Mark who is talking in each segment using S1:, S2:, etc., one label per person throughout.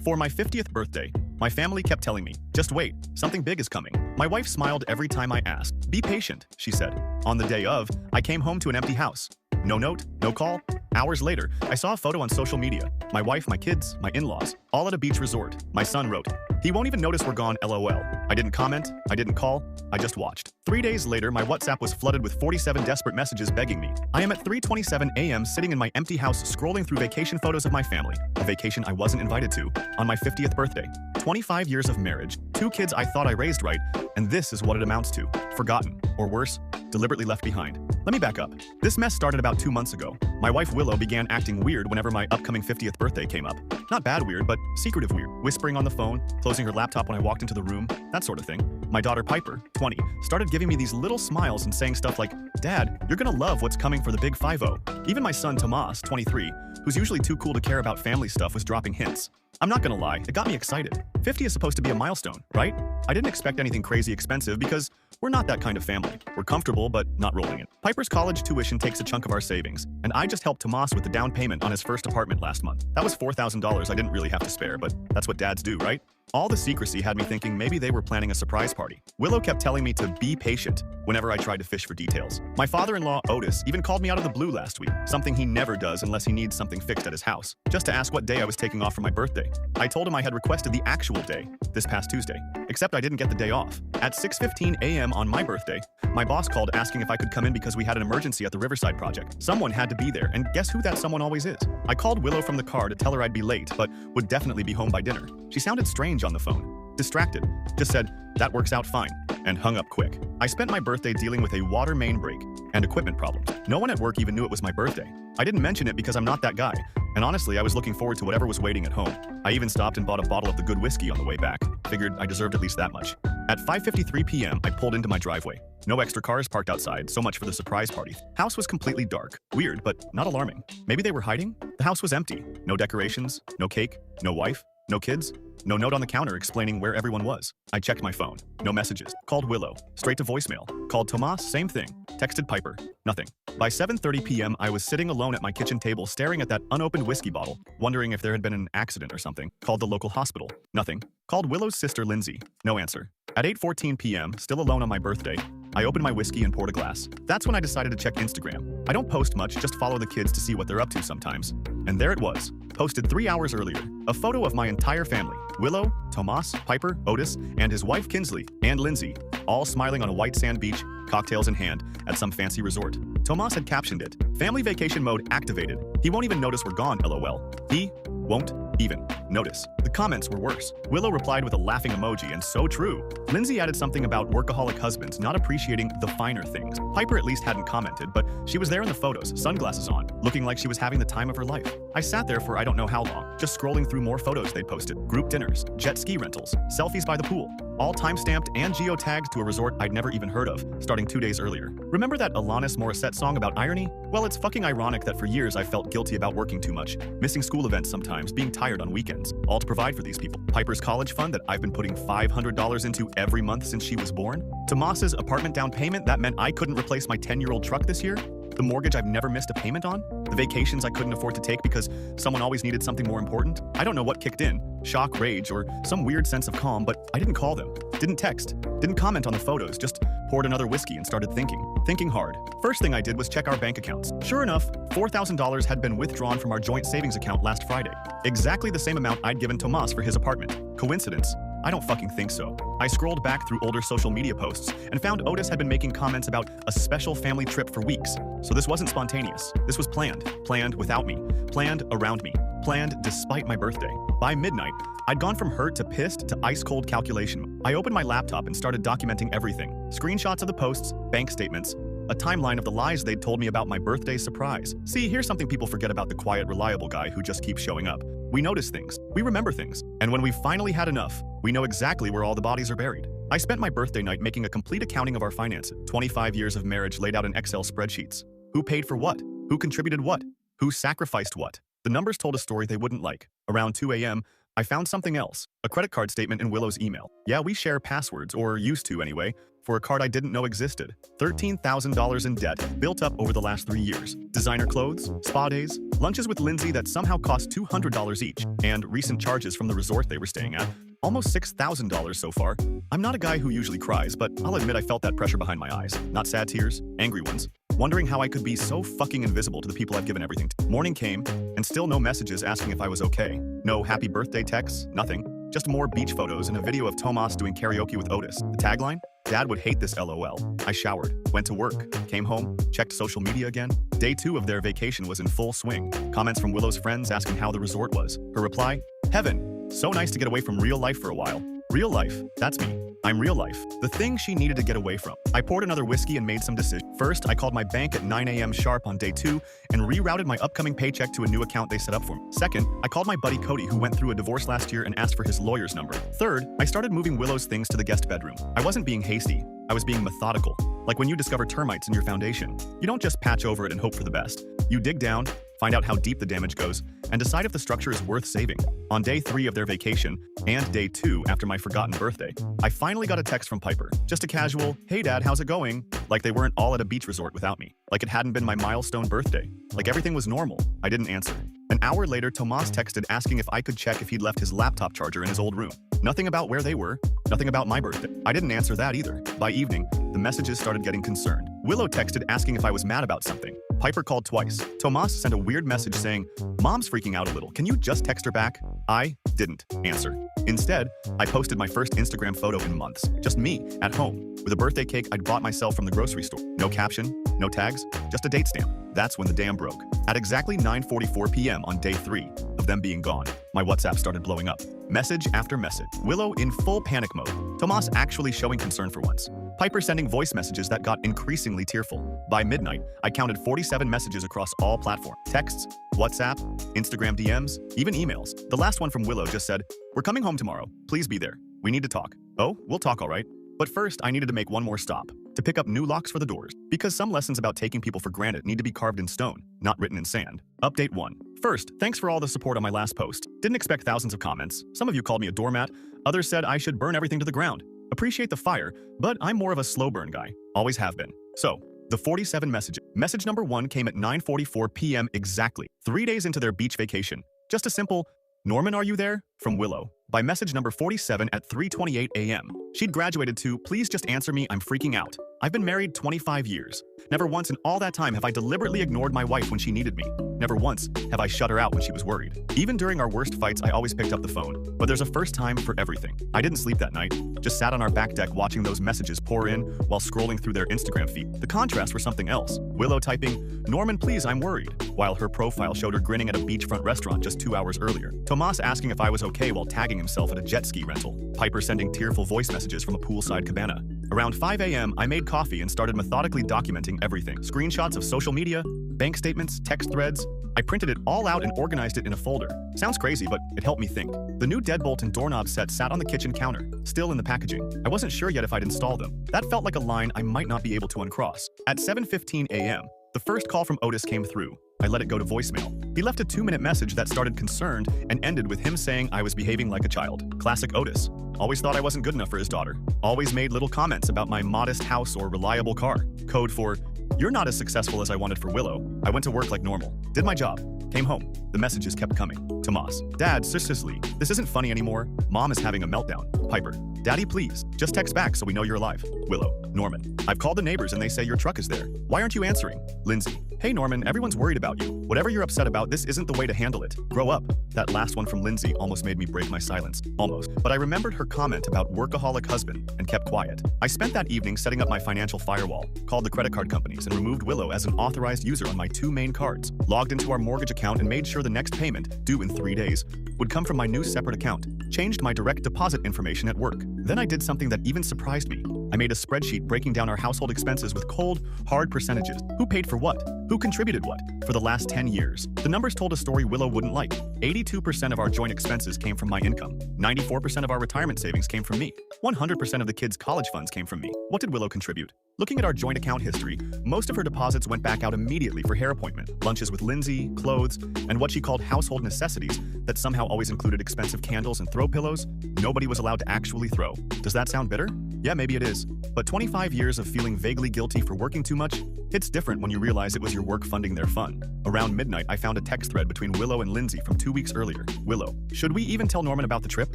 S1: For my 50th birthday, my family kept telling me, just wait, something big is coming. My wife smiled every time I asked. Be patient, she said. On the day of, I came home to an empty house. No note, no call. Hours later, I saw a photo on social media. My wife, my kids, my in-laws, all at a beach resort. My son wrote, "He won't even notice we're gone, LOL." I didn't comment, I didn't call, I just watched. 3 days later, my WhatsApp was flooded with 47 desperate messages begging me. I am at 3:27 a.m. sitting in my empty house scrolling through vacation photos of my family, a vacation I wasn't invited to, on my 50th birthday. 25 years of marriage, 2 kids I thought I raised right, and this is what it amounts to. Forgotten, or worse, deliberately left behind. Let me back up. This mess started about 2 months ago. My wife Willow began acting weird whenever my upcoming 50th birthday came up. Not bad weird, but secretive weird. Whispering on the phone, closing her laptop when I walked into the room, that sort of thing. My daughter Piper, 20, started giving me these little smiles and saying stuff like, "Dad, you're gonna love what's coming for the big 5-0. Even my son Tomas, 23, who's usually too cool to care about family stuff, was dropping hints. I'm not gonna lie, it got me excited. 50 is supposed to be a milestone, right? I didn't expect anything crazy expensive because we're not that kind of family. We're comfortable, but not rolling it. Piper's college tuition takes a chunk of our savings, and I just helped Tomas with the down payment on his first apartment last month. That was $4,000 I didn't really have to spare, but that's what dads do, right? All the secrecy had me thinking maybe they were planning a surprise party. Willow kept telling me to be patient whenever I tried to fish for details. My father-in-law, Otis, even called me out of the blue last week, something he never does unless he needs something fixed at his house, just to ask what day I was taking off for my birthday. I told him I had requested the actual day, this past Tuesday, except I didn't get the day off. At 6:15 a.m. on my birthday, my boss called asking if I could come in because we had an emergency at the Riverside project. Someone had to be there, and guess who that someone always is? I called Willow from the car to tell her I'd be late, but would definitely be home by dinner. She sounded strange on the phone. Distracted, just said, "That works out fine," and hung up quick. I spent my birthday dealing with a water main break and equipment problems. No one at work even knew it was my birthday. I didn't mention it because I'm not that guy, and honestly, I was looking forward to whatever was waiting at home. I even stopped and bought a bottle of the good whiskey on the way back. Figured I deserved at least that much. At 5:53 p.m., I pulled into my driveway. No extra cars parked outside, so much for the surprise party. House was completely dark. Weird, but not alarming. Maybe they were hiding? The house was empty. No decorations, no cake, no wife, no kids. No note on the counter explaining where everyone was. I checked my phone. No messages. Called Willow. Straight to voicemail. Called Tomas. Same thing. Texted Piper. Nothing. By 7:30 p.m., I was sitting alone at my kitchen table staring at that unopened whiskey bottle, wondering if there had been an accident or something. Called the local hospital. Nothing. Called Willow's sister Lindsay. No answer. At 8:14 p.m., still alone on my birthday, I opened my whiskey and poured a glass. That's when I decided to check Instagram. I don't post much, just follow the kids to see what they're up to sometimes. And there it was, posted 3 hours earlier. A photo of my entire family. Willow, Tomas, Piper, Otis, and his wife Kinsley, and Lindsay, all smiling on a white sand beach, cocktails in hand, at some fancy resort. Tomas had captioned it, "Family vacation mode activated. He won't even notice we're gone, LOL. He won't even notice." The comments were worse. Willow replied with a laughing emoji, and so true. Lindsay added something about workaholic husbands not appreciating the finer things. Piper at least hadn't commented, but she was there in the photos, sunglasses on, looking like she was having the time of her life. I sat there for I don't know how long, just scrolling through more photos they'd posted. Group dinners, jet ski rentals, selfies by the pool, all time-stamped and geo-tagged to a resort I'd never even heard of, starting 2 days earlier. Remember that Alanis Morissette song about irony? Well, it's fucking ironic that for years I felt guilty about working too much, missing school events sometimes, being tired on weekends, all to provide for these people. Piper's college fund that I've been putting $500 into every month since she was born. Tomas's apartment down payment that meant I couldn't replace my 10-year-old truck this year. The mortgage I've never missed a payment on. The vacations I couldn't afford to take because someone always needed something more important. I don't know what kicked in, shock, rage, or some weird sense of calm, but I didn't call them, didn't text, didn't comment on the photos, just poured another whiskey and started thinking hard. First thing I did was check our bank accounts. Sure enough, $4,000 had been withdrawn from our joint savings account last Friday. Exactly the same amount I'd given Tomas for his apartment. Coincidence? I don't fucking think so. I scrolled back through older social media posts and found Otis had been making comments about a special family trip for weeks. So this wasn't spontaneous. This was planned. Planned without me. Planned around me. Planned despite my birthday. By midnight, I'd gone from hurt to pissed to ice-cold calculation. I opened my laptop and started documenting everything. Screenshots of the posts, bank statements, a timeline of the lies they'd told me about my birthday surprise. See, here's something people forget about the quiet, reliable guy who just keeps showing up. We notice things. We remember things. And when we've finally had enough, we know exactly where all the bodies are buried. I spent my birthday night making a complete accounting of our finances. 25 years of marriage laid out in Excel spreadsheets. Who paid for what? Who contributed what? Who sacrificed what? The numbers told a story they wouldn't like. Around 2 a.m., I found something else. A credit card statement in Willow's email. Yeah, we share passwords, or used to anyway. for a card I didn't know existed. $13,000 in debt built up over the last 3 years. Designer clothes, spa days, lunches with Lindsay that somehow cost $200 each, and recent charges from the resort they were staying at. Almost $6,000 so far. I'm not a guy who usually cries, but I'll admit I felt that pressure behind my eyes. Not sad tears, angry ones. Wondering how I could be so fucking invisible to the people I've given everything to. Morning came, and still no messages asking if I was okay. No happy birthday texts, nothing. Just more beach photos and a video of Tomas doing karaoke with Otis. The tagline? Dad would hate this LOL. I showered, went to work, came home, checked social media again. Day 2 of their vacation was in full swing. Comments from Willow's friends asking how the resort was. Her reply? Heaven. So nice to get away from real life for a while. Real life, that's me. I'm real life. The thing she needed to get away from. I poured another whiskey and made some decisions. First, I called my bank at 9 a.m. sharp on day 2 and rerouted my upcoming paycheck to a new account they set up for me. Second, I called my buddy Cody who went through a divorce last year and asked for his lawyer's number. Third, I started moving Willow's things to the guest bedroom. I wasn't being hasty. I was being methodical. Like when you discover termites in your foundation. You don't just patch over it and hope for the best. You dig down, find out how deep the damage goes, and decide if the structure is worth saving. On day 3 of their vacation, and day 2 after my forgotten birthday, I finally got a text from Piper. Just a casual, "Hey dad, how's it going?" Like they weren't all at a beach resort without me. Like it hadn't been my milestone birthday. Like everything was normal. I didn't answer. An hour later, Tomas texted asking if I could check if he'd left his laptop charger in his old room. Nothing about where they were, nothing about my birthday. I didn't answer that either. By evening, the messages started getting concerned. Willow texted asking if I was mad about something. Piper called twice. Tomas sent a weird message saying, "Mom's freaking out a little. Can you just text her back?" I didn't answer. Instead, I posted my first Instagram photo in months. Just me, at home, with a birthday cake I'd bought myself from the grocery store. No caption, no tags, just a date stamp. That's when the dam broke. At exactly 9:44 p.m. on day 3 of them being gone, my WhatsApp started blowing up. Message after message. Willow in full panic mode. Tomas actually showing concern for once. Piper sending voice messages that got increasingly tearful. By midnight, I counted 47 messages across all platforms. Texts, WhatsApp, Instagram DMs, even emails. The last one from Willow just said, "We're coming home tomorrow. Please be there. We need to talk." Oh, we'll talk all right. But first, I needed to make one more stop. To pick up new locks for the doors. Because some lessons about taking people for granted need to be carved in stone, not written in sand. Update 1. First, thanks for all the support on my last post. Didn't expect thousands of comments. Some of you called me a doormat. Others said I should burn everything to the ground. Appreciate the fire, but I'm more of a slow burn guy. Always have been. So, the 47 messages. Message number 1 came at 9:44 p.m. exactly, 3 days into their beach vacation. Just a simple, "Norman, are you there?" from Willow. By message number 47 at 3:28 a.m. She'd graduated to, "Please just answer me, I'm freaking out. I've been married 25 years. Never once in all that time have I deliberately ignored my wife when she needed me. Never once have I shut her out when she was worried. Even during our worst fights, I always picked up the phone. But there's a first time for everything. I didn't sleep that night. Just sat on our back deck watching those messages pour in while scrolling through their Instagram feed. The contrast was something else. Willow typing, "Norman, please, I'm worried," while her profile showed her grinning at a beachfront restaurant just 2 hours earlier. Tomas asking if I was okay while tagging himself at a jet ski rental. Piper sending tearful voice messages from a poolside cabana. Around 5 a.m., I made coffee and started methodically documenting everything. Screenshots of social media, bank statements, text threads. I printed it all out and organized it in a folder. Sounds crazy, but it helped me think. The new deadbolt and doorknob set sat on the kitchen counter, still in the packaging. I wasn't sure yet if I'd install them. That felt like a line I might not be able to uncross. At 7:15 a.m., the first call from Otis came through. I let it go to voicemail. He left a 2-minute message that started concerned and ended with him saying I was behaving like a child. Classic Otis. Always thought I wasn't good enough for his daughter. Always made little comments about my modest house or reliable car. Code for, "You're not as successful as I wanted for Willow. I went to work like normal. Did my job. Came home." The messages kept coming. Tomas. "Dad, seriously, this isn't funny anymore. Mom is having a meltdown." Piper. "Daddy, please. Just text back so we know you're alive." Willow. Norman. "I've called the neighbors and they say your truck is there. Why aren't you answering?" Lindsay. "Hey Norman, everyone's worried about you. Whatever you're upset about, this isn't the way to handle it. Grow up." That last one from Lindsay almost made me break my silence. Almost. But I remembered her comment about workaholic husband and kept quiet. I spent that evening setting up my financial firewall, called the credit card companies and removed Willow as an authorized user on my 2 main cards, logged into our mortgage account and made sure the next payment, due in 3 days, would come from my new separate account. Changed my direct deposit information at work. Then I did something that even surprised me. I made a spreadsheet breaking down our household expenses with cold, hard percentages. Who paid for what? Who contributed what? For the last 10 years. The numbers told a story Willow wouldn't like. 82% of our joint expenses came from my income. 94% of our retirement savings came from me. 100% of the kids' college funds came from me. What did Willow contribute? Looking at our joint account history, most of her deposits went back out immediately for hair appointment, lunches with Lindsay, clothes, and what she called household necessities that somehow always included expensive candles and throw pillows nobody was allowed to actually throw. Does that sound bitter? Yeah, maybe it is. But 25 years of feeling vaguely guilty for working too much? It's different when you realize it was your work funding their fun. Around midnight, I found a text thread between Willow and Lindsay from 2 weeks earlier. Willow, should we even tell Norman about the trip?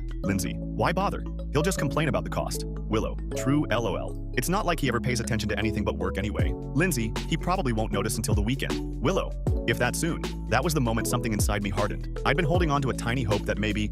S1: Lindsay, why bother? He'll just complain about the cost. Willow, true LOL. It's not like he ever pays attention to anything but work anyway. Lindsay, he probably won't notice until the weekend. Willow, if that soon. That was the moment something inside me hardened. I'd been holding on to a tiny hope that maybe,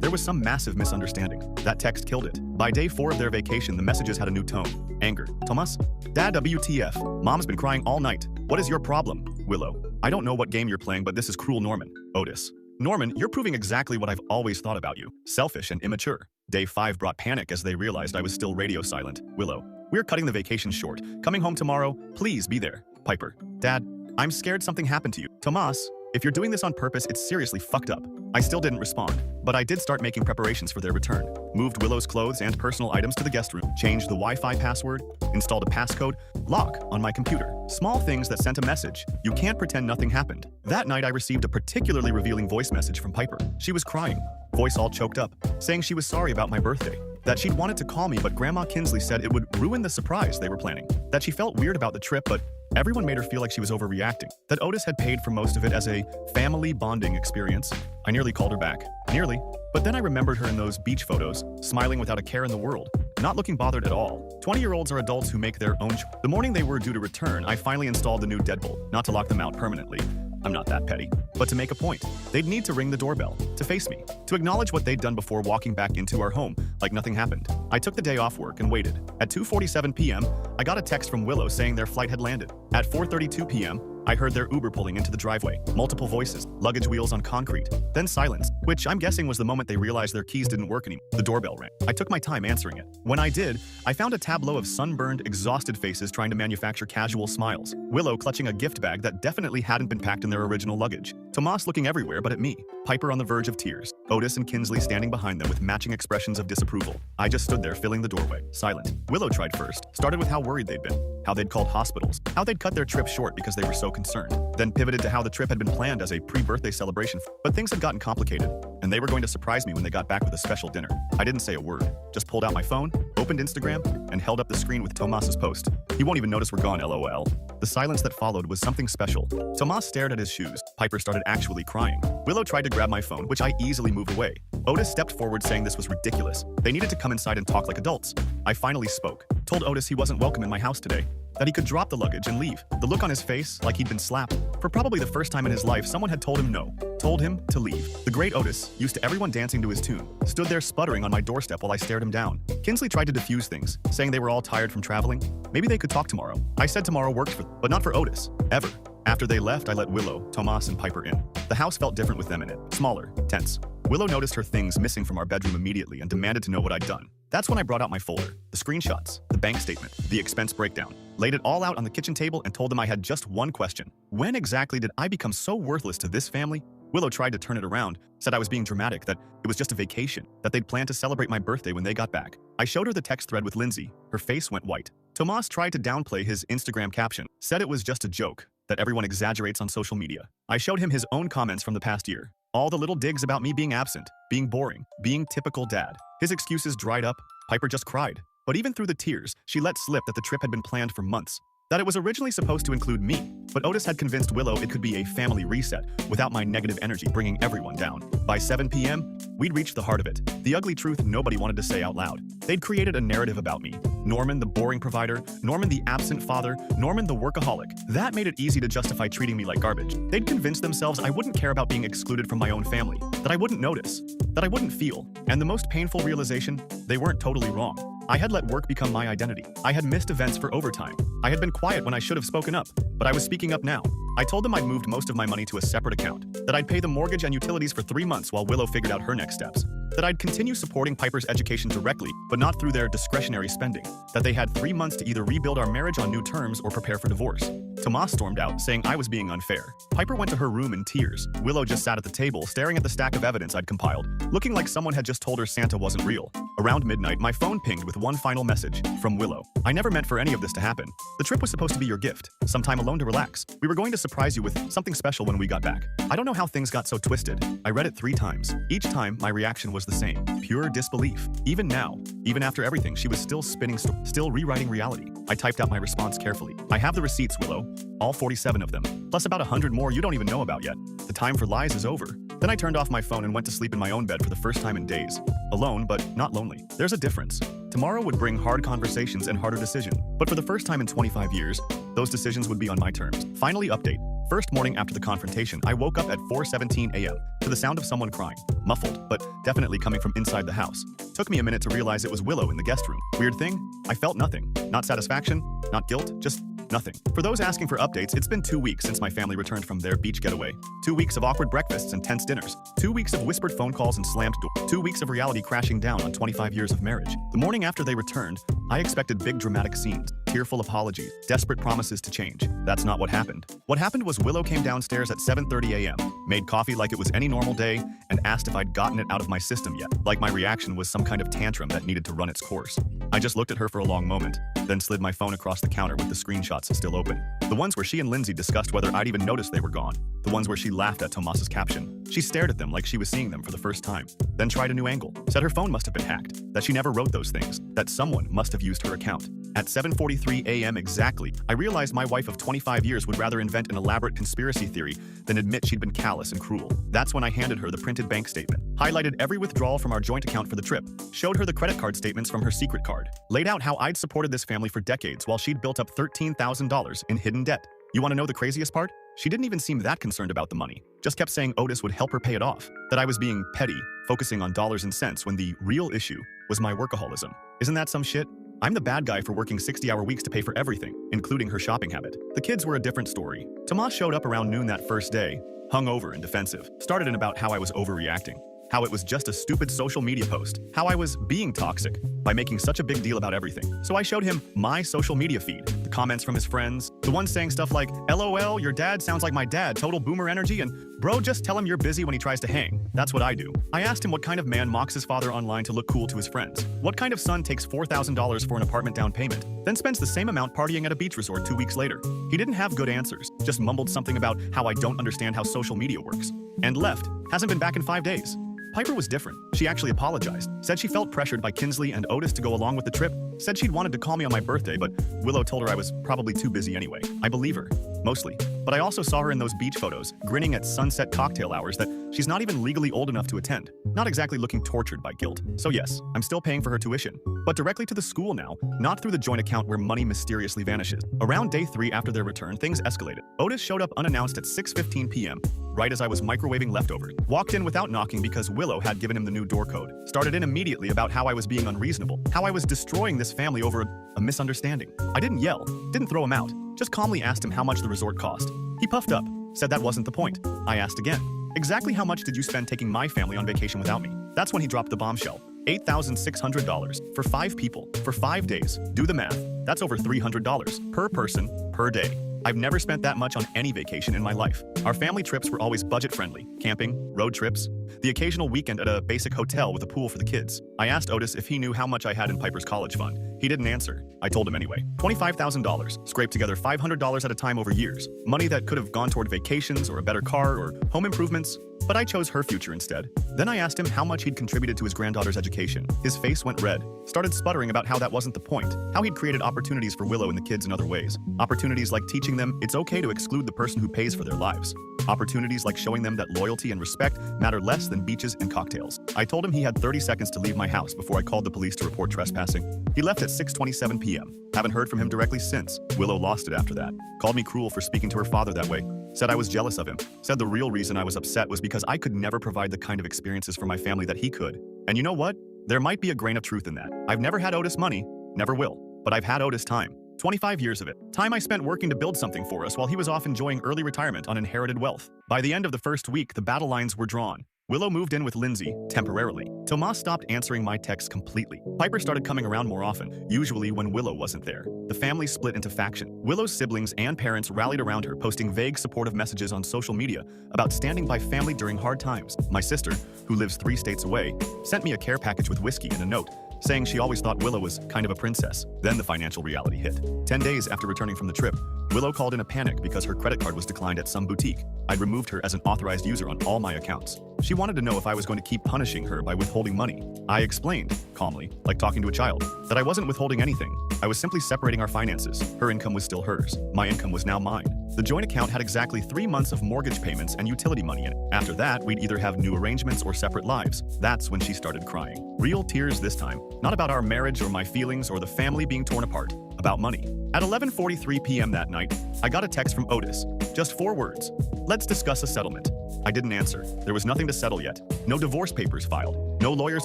S1: there was some massive misunderstanding. That text killed it. By day 4 of their vacation, the messages had a new tone. Anger. Tomas? Dad, WTF. Mom's been crying all night. What is your problem? Willow. I don't know what game you're playing, but this is cruel, Norman. Otis. Norman, you're proving exactly what I've always thought about you. Selfish and immature. Day 5 brought panic as they realized I was still radio silent. Willow. We're cutting the vacation short. Coming home tomorrow. Please be there. Piper. Dad, I'm scared something happened to you. Tomas, if you're doing this on purpose, it's seriously fucked up. I still didn't respond, but I did start making preparations for their return. Moved Willow's clothes and personal items to the guest room, changed the Wi-Fi password, installed a passcode, lock on my computer. Small things that sent a message. You can't pretend nothing happened. That night I received a particularly revealing voice message from Piper. She was crying, voice all choked up, saying she was sorry about my birthday. That she'd wanted to call me, but Grandma Kinsley said it would ruin the surprise they were planning. That she felt weird about the trip, but everyone made her feel like she was overreacting. That Otis had paid for most of it as a family bonding experience. I nearly called her back. Nearly. But then I remembered her in those beach photos, smiling without a care in the world, not looking bothered at all. 20-year-olds are adults who make their own choices. The morning they were due to return, I finally installed the new deadbolt, not to lock them out permanently. I'm not that petty. But to make a point, they'd need to ring the doorbell, to face me, to acknowledge what they'd done before walking back into our home, like nothing happened. I took the day off work and waited. At 2:47 p.m., I got a text from Willow saying their flight had landed. At 4:32 p.m., I heard their Uber pulling into the driveway. Multiple voices, luggage wheels on concrete, then silence, which I'm guessing was the moment they realized their keys didn't work anymore. The doorbell rang. I took my time answering it. When I did, I found a tableau of sunburned, exhausted faces trying to manufacture casual smiles. Willow clutching a gift bag that definitely hadn't been packed in their original luggage. Tomas looking everywhere but at me. Piper on the verge of tears. Otis and Kinsley standing behind them with matching expressions of disapproval. I just stood there filling the doorway, silent. Willow tried first. Started with how worried they'd been, how they'd called hospitals, how they'd cut their trip short because they were so concerned. Then pivoted to how the trip had been planned as a pre-birthday celebration. But things had gotten complicated, and they were going to surprise me when they got back with a special dinner. I didn't say a word, just pulled out my phone, opened Instagram, and held up the screen with Tomas's post. He won't even notice we're gone, LOL. The silence that followed was something special. Tomas stared at his shoes. Piper started actually crying. Willow tried to grab my phone, which I easily moved away. Otis stepped forward saying this was ridiculous. They needed to come inside and talk like adults. I finally spoke. Told Otis he wasn't welcome in my house today. That he could drop the luggage and leave. The look on his face, like he'd been slapped. For probably the first time in his life, someone had told him no. Told him to leave. The great Otis, used to everyone dancing to his tune, stood there sputtering on my doorstep while I stared him down. Kinsley tried to diffuse things, saying they were all tired from traveling. Maybe they could talk tomorrow. I said tomorrow worked but not for Otis. Ever. After they left, I let Willow, Tomas, and Piper in. The house felt different with them in it. Smaller, tense. Willow noticed her things missing from our bedroom immediately and demanded to know what I'd done. That's when I brought out my folder, the screenshots, the bank statement, the expense breakdown, laid it all out on the kitchen table and told them I had just one question. When exactly did I become so worthless to this family? Willow tried to turn it around, said I was being dramatic, that it was just a vacation, that they'd planned to celebrate my birthday when they got back. I showed her the text thread with Lindsay. Her face went white. Tomas tried to downplay his Instagram caption, said it was just a joke, that everyone exaggerates on social media. I showed him his own comments from the past year. All the little digs about me being absent, being boring, being typical dad. His excuses dried up. Piper just cried. But even through the tears, she let slip that the trip had been planned for months. That it was originally supposed to include me, but Otis had convinced Willow it could be a family reset without my negative energy bringing everyone down. By 7 p.m., we'd reached the heart of it. The ugly truth nobody wanted to say out loud. They'd created a narrative about me. Norman, the boring provider. Norman, the absent father. Norman, the workaholic. That made it easy to justify treating me like garbage. They'd convinced themselves I wouldn't care about being excluded from my own family, that I wouldn't notice, that I wouldn't feel. And the most painful realization, they weren't totally wrong. I had let work become my identity. I had missed events for overtime. I had been quiet when I should have spoken up, but I was speaking up now. I told them I'd moved most of my money to a separate account, that I'd pay the mortgage and utilities for 3 months while Willow figured out her next steps, that I'd continue supporting Piper's education directly, but not through their discretionary spending, that they had 3 months to either rebuild our marriage on new terms or prepare for divorce. Tomas stormed out, saying I was being unfair. Piper went to her room in tears. Willow just sat at the table, staring at the stack of evidence I'd compiled, looking like someone had just told her Santa wasn't real. Around midnight, my phone pinged with one final message from Willow. I never meant for any of this to happen. The trip was supposed to be your gift, some time alone to relax. We were going to surprise you with something special when we got back. I don't know how things got so twisted. I read it 3 times. Each time, my reaction was the same. Pure disbelief. Even now, even after everything, she was still spinning, still rewriting reality. I typed out my response carefully. I have the receipts, Willow. All 47 of them. Plus about 100 more you don't even know about yet. The time for lies is over. Then I turned off my phone and went to sleep in my own bed for the first time in days. Alone, but not lonely. There's a difference. Tomorrow would bring hard conversations and harder decisions. But for the first time in 25 years, those decisions would be on my terms. Finally, update. First morning after the confrontation, I woke up at 4:17 a.m. to the sound of someone crying. Muffled, but definitely coming from inside the house. Took me a minute to realize it was Willow in the guest room. Weird thing? I felt nothing. Not satisfaction, not guilt, just nothing. For those asking for updates, it's been 2 weeks since my family returned from their beach getaway. 2 weeks of awkward breakfasts and tense dinners. 2 weeks of whispered phone calls and slammed doors. 2 weeks of reality crashing down on 25 years of marriage. The morning after they returned, I expected big dramatic scenes, tearful apologies, desperate promises to change. That's not what happened. What happened was Willow came downstairs at 7:30 a.m., made coffee like it was any normal day, and asked if I'd gotten it out of my system yet, like my reaction was some kind of tantrum that needed to run its course. I just looked at her for a long moment, then slid my phone across the counter with the screenshots still open. The ones where she and Lindsay discussed whether I'd even noticed they were gone. The ones where she laughed at Tomas's caption. She stared at them like she was seeing them for the first time, then tried a new angle, said her phone must have been hacked, that she never wrote those things, that someone must have used her account. At 7:43 a.m. exactly, I realized my wife of 25 years would rather invent an elaborate conspiracy theory than admit she'd been callous and cruel. That's when I handed her the printed bank statement, highlighted every withdrawal from our joint account for the trip, showed her the credit card statements from her secret card, laid out how I'd supported this family for decades while she'd built up $13,000 in hidden debt. You want to know the craziest part? She didn't even seem that concerned about the money, just kept saying Otis would help her pay it off, that I was being petty, focusing on dollars and cents when the real issue was my workaholism. Isn't that some shit? I'm the bad guy for working 60-hour weeks to pay for everything, including her shopping habit. The kids were a different story. Tomas showed up around noon that first day, hungover and defensive. Started in about how I was overreacting, how it was just a stupid social media post, how I was being toxic by making such a big deal about everything. So I showed him my social media feed, the comments from his friends, the ones saying stuff like, LOL, your dad sounds like my dad, total boomer energy, and bro, just tell him you're busy when he tries to hang. That's what I do. I asked him what kind of man mocks his father online to look cool to his friends. What kind of son takes $4,000 for an apartment down payment, then spends the same amount partying at a beach resort 2 weeks later. He didn't have good answers, just mumbled something about how I don't understand how social media works. And left. Hasn't been back in 5 days. Piper was different. She actually apologized, said she felt pressured by Kinsley and Otis to go along with the trip, said she'd wanted to call me on my birthday, but Willow told her I was probably too busy anyway. I believe her, mostly. But I also saw her in those beach photos, grinning at sunset cocktail hours that she's not even legally old enough to attend. Not exactly looking tortured by guilt. So yes, I'm still paying for her tuition, but directly to the school now, not through the joint account where money mysteriously vanishes. Around day 3 after their return, things escalated. Otis showed up unannounced at 6:15 p.m., right as I was microwaving leftovers. Walked in without knocking because Willow had given him the new door code. Started in immediately about how I was being unreasonable, how I was destroying this family over a misunderstanding. I didn't yell, didn't throw him out, just calmly asked him how much the resort cost. He puffed up, said that wasn't the point. I asked again, exactly how much did you spend taking my family on vacation without me? That's when he dropped the bombshell. $8,600 for 5 people, for 5 days. Do the math. That's over $300 per person, per day. I've never spent that much on any vacation in my life. Our family trips were always budget-friendly. Camping, road trips, the occasional weekend at a basic hotel with a pool for the kids. I asked Otis if he knew how much I had in Piper's college fund. He didn't answer. I told him anyway. $25,000, scraped together $500 at a time over years. Money that could have gone toward vacations or a better car or home improvements. But I chose her future instead. Then I asked him how much he'd contributed to his granddaughter's education. His face went red, started sputtering about how that wasn't the point, how he'd created opportunities for Willow and the kids in other ways. Opportunities like teaching them it's okay to exclude the person who pays for their lives. Opportunities like showing them that loyalty and respect matter less than beaches and cocktails. I told him he had 30 seconds to leave my house before I called the police to report trespassing. He left at 6:27 p.m. Haven't heard from him directly since. Willow lost it after that. Called me cruel for speaking to her father that way. Said I was jealous of him. Said the real reason I was upset was because I could never provide the kind of experiences for my family that he could. And you know what? There might be a grain of truth in that. I've never had Otis money, never will, but I've had Otis time. 25 years of it. Time I spent working to build something for us while he was off enjoying early retirement on inherited wealth. By the end of the first week, the battle lines were drawn. Willow moved in with Lindsay, temporarily. Tomas stopped answering my texts completely. Piper started coming around more often, usually when Willow wasn't there. The family split into faction. Willow's siblings and parents rallied around her, posting vague supportive messages on social media about standing by family during hard times. My sister, who lives 3 states away, sent me a care package with whiskey and a note saying she always thought Willow was kind of a princess. Then the financial reality hit. 10 days after returning from the trip, Willow called in a panic because her credit card was declined at some boutique. I'd removed her as an authorized user on all my accounts. She wanted to know if I was going to keep punishing her by withholding money. I explained, calmly, like talking to a child, that I wasn't withholding anything. I was simply separating our finances. Her income was still hers. My income was now mine. The joint account had exactly 3 months of mortgage payments and utility money in it. After that, we'd either have new arrangements or separate lives. That's when she started crying. Real tears this time. Not about our marriage or my feelings or the family being torn apart. About money. At 11:43 p.m. that night, I got a text from Otis. Just 4 words. Let's discuss a settlement. I didn't answer. There was nothing to settle yet. No divorce papers filed. No lawyers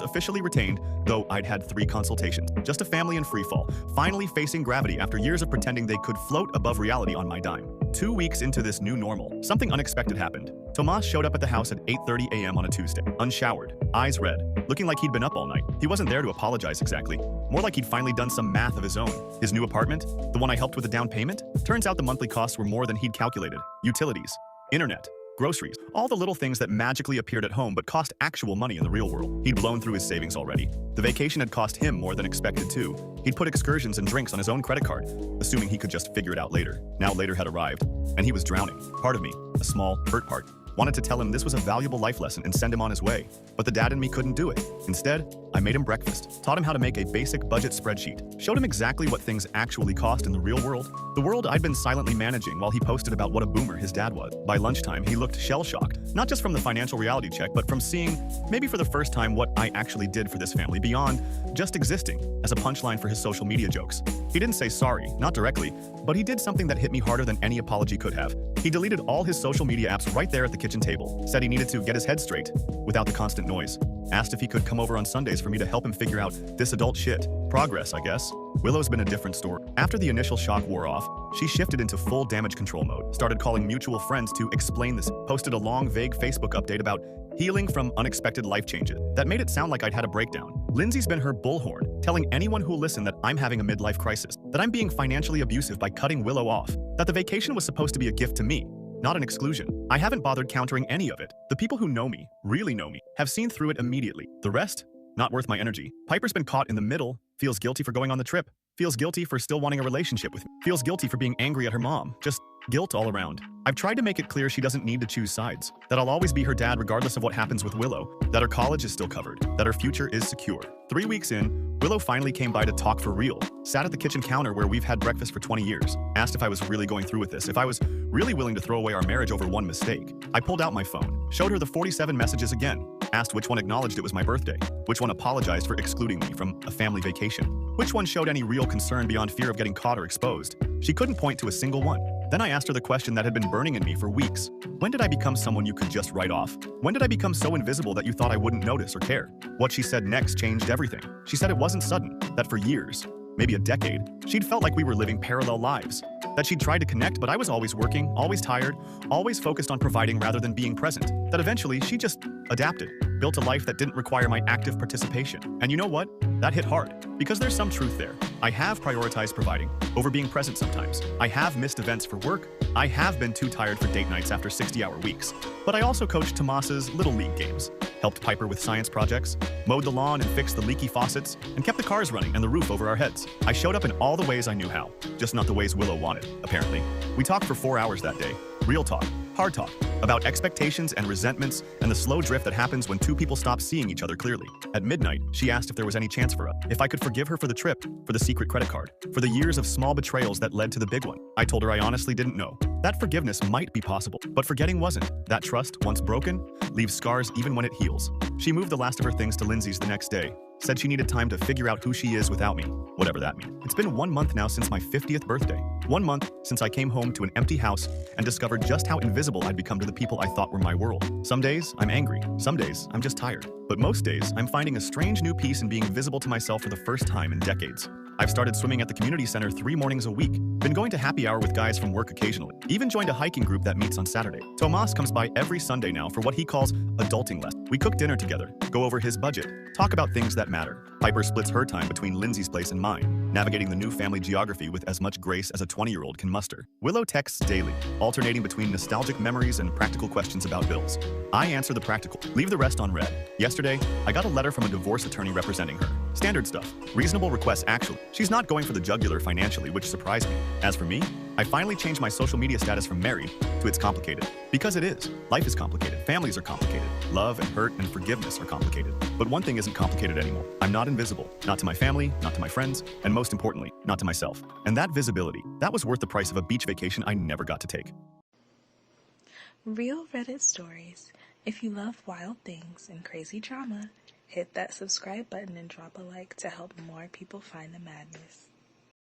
S1: officially retained, though I'd had 3 consultations. Just a family in freefall, finally facing gravity after years of pretending they could float above reality on my dime. 2 weeks into this new normal, something unexpected happened. Tomas showed up at the house at 8:30 a.m. on a Tuesday, unshowered, eyes red, looking like he'd been up all night. He wasn't there to apologize exactly, more like he'd finally done some math of his own. His new apartment, the one I helped with the down payment, turns out the monthly costs were more than he'd calculated. Utilities, internet, groceries, all the little things that magically appeared at home but cost actual money in the real world. He'd blown through his savings already. The vacation had cost him more than expected too. He'd put excursions and drinks on his own credit card, assuming he could just figure it out later. Now later had arrived, and he was drowning. Part of me, a small, hurt part, wanted to tell him this was a valuable life lesson and send him on his way. But the dad in me couldn't do it. Instead, I made him breakfast, taught him how to make a basic budget spreadsheet, showed him exactly what things actually cost in the real world. The world I'd been silently managing while he posted about what a boomer his dad was. By lunchtime, he looked shell-shocked, not just from the financial reality check, but from seeing, maybe for the first time, what I actually did for this family beyond just existing as a punchline for his social media jokes. He didn't say sorry, not directly, but he did something that hit me harder than any apology could have. He deleted all his social media apps right there at the kitchen table, said he needed to get his head straight without the constant noise, asked if he could come over on Sundays for me to help him figure out this adult shit. Progress, I guess. Willow's been a different story. After the initial shock wore off, she shifted into full damage control mode, started calling mutual friends to explain this, posted a long, vague Facebook update about healing from unexpected life changes that made it sound like I'd had a breakdown. Lindsay's been her bullhorn, telling anyone who'll listen that I'm having a midlife crisis, that I'm being financially abusive by cutting Willow off, that the vacation was supposed to be a gift to me, not an exclusion. I haven't bothered countering any of it. The people who know me, really know me, have seen through it immediately. The rest? Not worth my energy. Piper's been caught in the middle, feels guilty for going on the trip, feels guilty for still wanting a relationship with me, feels guilty for being angry at her mom, just guilt all around. I've tried to make it clear she doesn't need to choose sides, that I'll always be her dad regardless of what happens with Willow, that her college is still covered, that her future is secure. 3 weeks in, Willow finally came by to talk for real, sat at the kitchen counter where we've had breakfast for 20 years, asked if I was really going through with this, if I was really willing to throw away our marriage over one mistake. I pulled out my phone, showed her the 47 messages again, asked which one acknowledged it was my birthday, which one apologized for excluding me from a family vacation, which one showed any real concern beyond fear of getting caught or exposed. She couldn't point to a single one. Then I asked her the question that had been burning in me for weeks. When did I become someone you could just write off? When did I become so invisible that you thought I wouldn't notice or care? What she said next changed everything. She said it wasn't sudden, that for years, maybe a decade, she'd felt like we were living parallel lives, that she'd tried to connect, but I was always working, always tired, always focused on providing rather than being present, that eventually she just adapted, built a life that didn't require my active participation. And you know what? That hit hard, because there's some truth there. I have prioritized providing over being present sometimes. I have missed events for work. I have been too tired for date nights after 60-hour weeks. But I also coached Tomas's Little League games, helped Piper with science projects, mowed the lawn and fixed the leaky faucets, and kept the cars running and the roof over our heads. I showed up in all the ways I knew how, just not the ways Willow wanted, apparently. We talked for 4 hours that day. Real talk, hard talk, about expectations and resentments and the slow drift that happens when two people stop seeing each other clearly. At midnight, she asked if there was any chance for us, if I could forgive her for the trip, for the secret credit card, for the years of small betrayals that led to the big one. I told her I honestly didn't know. That forgiveness might be possible, but forgetting wasn't. That trust, once broken, leaves scars even when it heals. She moved the last of her things to Lindsay's the next day, said she needed time to figure out who she is without me, whatever that means. It's been 1 month now since my 50th birthday. 1 month since I came home to an empty house and discovered just how invisible I'd become to the people I thought were my world. Some days, I'm angry. Some days, I'm just tired. But most days, I'm finding a strange new peace in being visible to myself for the first time in decades. I've started swimming at the community center 3 mornings a week, been going to happy hour with guys from work occasionally, even joined a hiking group that meets on Saturday. Tomas comes by every Sunday now for what he calls adulting lessons. We cook dinner together, go over his budget, talk about things that matter. Piper splits her time between Lindsay's place and mine. navigating the new family geography with as much grace as a 20-year-old can muster. Willow texts daily, alternating between nostalgic memories and practical questions about bills. I answer the practical, leave the rest on read. Yesterday, I got a letter from a divorce attorney representing her. Standard stuff. Reasonable requests actually. She's not going for the jugular financially, which surprised me. As for me, I finally changed my social media status from married to it's complicated. Because it is. Life is complicated. Families are complicated. Love and hurt and forgiveness are complicated. But one thing isn't complicated anymore. I'm not invisible. Not to my family, not to my friends, and most importantly, not to myself. And that visibility, that was worth the price of a beach vacation I never got to take.
S2: Real Reddit stories. If you love wild things and crazy drama, hit that subscribe button and drop a like to help more people find the madness.